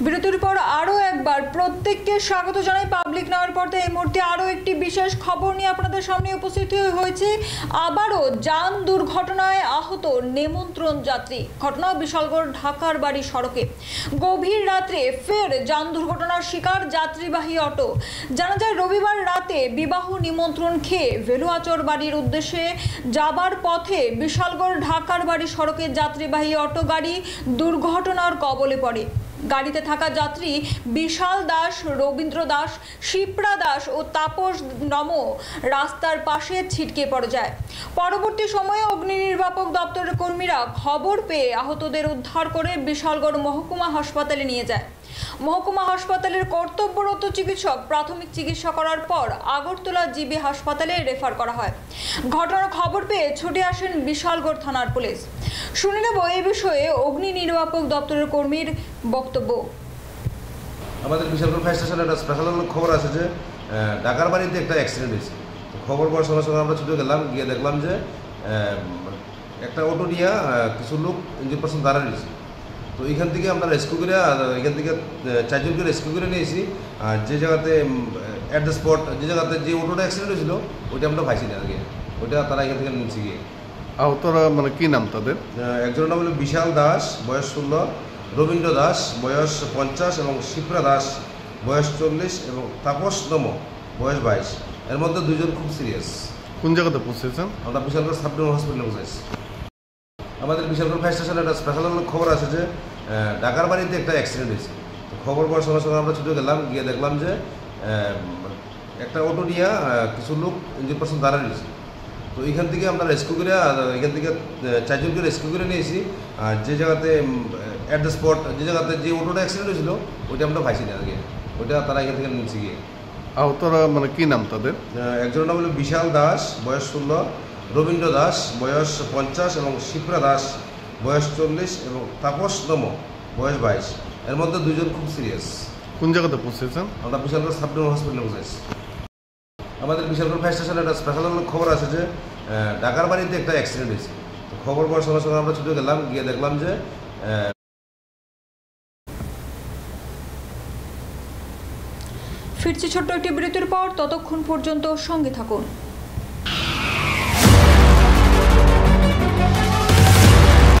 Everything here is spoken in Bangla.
বিরতির পর আরও একবার প্রত্যেককে স্বাগত জানাই পাবলিক নেওয়ার পর্দায়। এই মুহূর্তে আরও একটি বিশেষ খবর নিয়ে আপনাদের সামনে উপস্থিত হয়েছে। আবারও যান দুর্ঘটনায় আহত নিমন্ত্রণ যাত্রী। ঘটনা বিশালগড় ঢাকার বাড়ি সড়কে গভীর রাত্রে ফের যান দুর্ঘটনার শিকার যাত্রীবাহী অটো। জানা যায় রবিবার রাতে বিবাহ নিমন্ত্রণ খেয়ে ভেলুয়াচর বাড়ির উদ্দেশ্যে যাবার পথে বিশালগড় ঢাকার বাড়ি সড়কে যাত্রীবাহী অটো গাড়ি দুর্ঘটনার কবলে পড়ে। গাড়িতে থাকা যাত্রী বিশাল দাস, রবীন্দ্র দাস, শিপ্রা দাস ও তাপস নম রাস্তার পাশে ছিটকে পড়ে যায়। পরবর্তী সময়ে অগ্নি নির্বাপক দপ্তরের কর্মীরা খবর পেয়ে আহতদের উদ্ধার করে বিশালগড় মহকুমা হাসপাতালে নিয়ে যায়। মহকুমা হাসপাতালের কর্তব্যরত চিকিৎসক প্রাথমিক চিকিৎসা করার পর আগরতলা জিবি হাসপাতালে রেফার করা হয়। ঘটনার খবর পেয়ে ছুটে আসেন বিশালগড় থানার পুলিশ। শুনে নেব এই বিষয়ে অগ্নি নির্বাপক দপ্তরের কর্মীর বক্তব্য। আমাদের বিশালগড় ফায়ার স্টেশনে একটা স্পেশাল খবর আছে যে ঢাকার বাড়িতে একটা অ্যাক্সিডেন্ট হয়েছে। খবর পাওয়ার সঙ্গে সঙ্গে আমরা ছুটে গেলাম, গিয়ে দেখলাম যে একটা অটো নিয়ে কিছু লোক ইঞ্জিন পার্সন দাঁড়া নিয়েছে। তো এখান থেকে আমরা রেস্কিউ করে এখান থেকে 4 জনকে রেস্কিউ করে নিয়েছি। আর যে জায়গাতে অ্যাট দ্য স্পট যে জায়গাতে যে অটোটা অ্যাক্সিডেন্ট হয়েছিল ওইটা আমরা পাইছি না আগে, ওইটা তারা এখান থেকে নিয়েছি গিয়ে। আহতরা মানে কি নাম তাদের? একজনের নাম হলো বিশাল দাস, বয়স 16, রবীন্দ্র দাস, বয়স 50 এবং শিপ্রা দাস, বয়স 40 এবং তাপস নম, বয়স 22। এর মধ্যে 2 জন খুব সিরিয়াস। কোন জায়গাতে পৌঁছেছেন? আমরা বিশালগড় সাব ডিভিশনাল হসপিটালে পৌঁছেছি। আমাদের বিশালগড় ফায়ার স্টেশনে একটা স্পেশাল খবর আছে যে ঢাকার বাড়িতে একটা অ্যাক্সিডেন্ট হয়েছে। খবর পাওয়ার সঙ্গে সঙ্গে আমরা ছুটে গেলাম, গিয়ে দেখলাম যে একটা অটো নিয়ে কিছু লোক ইঞ্জিন পার্সন দাঁড়া নিয়েছে। তো এখান থেকে আমরা রেস্কিউ করে এখান থেকে 4 জনকে রেস্কিউ করে নিয়েছি। আর যে জায়গাতে অ্যাট দ্য স্পট যে জায়গাতে যে অটোটা অ্যাক্সিডেন্ট হয়েছিল ওইটা আমরা পাইছি না আগে, ওইটা তারা এখান থেকে নিয়েছি গিয়ে। আহতরা মানে কি নাম তাদের? একজনের নাম হলো বিশাল দাস, বয়স 16, রবীন্দ্র দাস, বয়স 50 এবং শিপ্রা দাস, বয়স 40 এবং তাপস নম, বয়স 22। এর মধ্যে 2 জন খুব সিরিয়াস। কোন জায়গাতে পৌঁছেছেন? আমরা বিশালগড় সাব ডিভিশনাল হসপিটালে পৌঁছেছি। আমাদের বিশালগড় ফায়ার স্টেশনে একটা স্পেশাল খবর আছে যে ঢাকার বাড়িতে একটা অ্যাক্সিডেন্ট হয়েছে। খবর পাওয়ার সঙ্গে সঙ্গে আমরা ছুটে গেলাম, গিয়ে দেখলাম যে ফিরছি ছোট্ট একটি বিরতির পর, ততক্ষণ পর্যন্ত সঙ্গে থাকুন।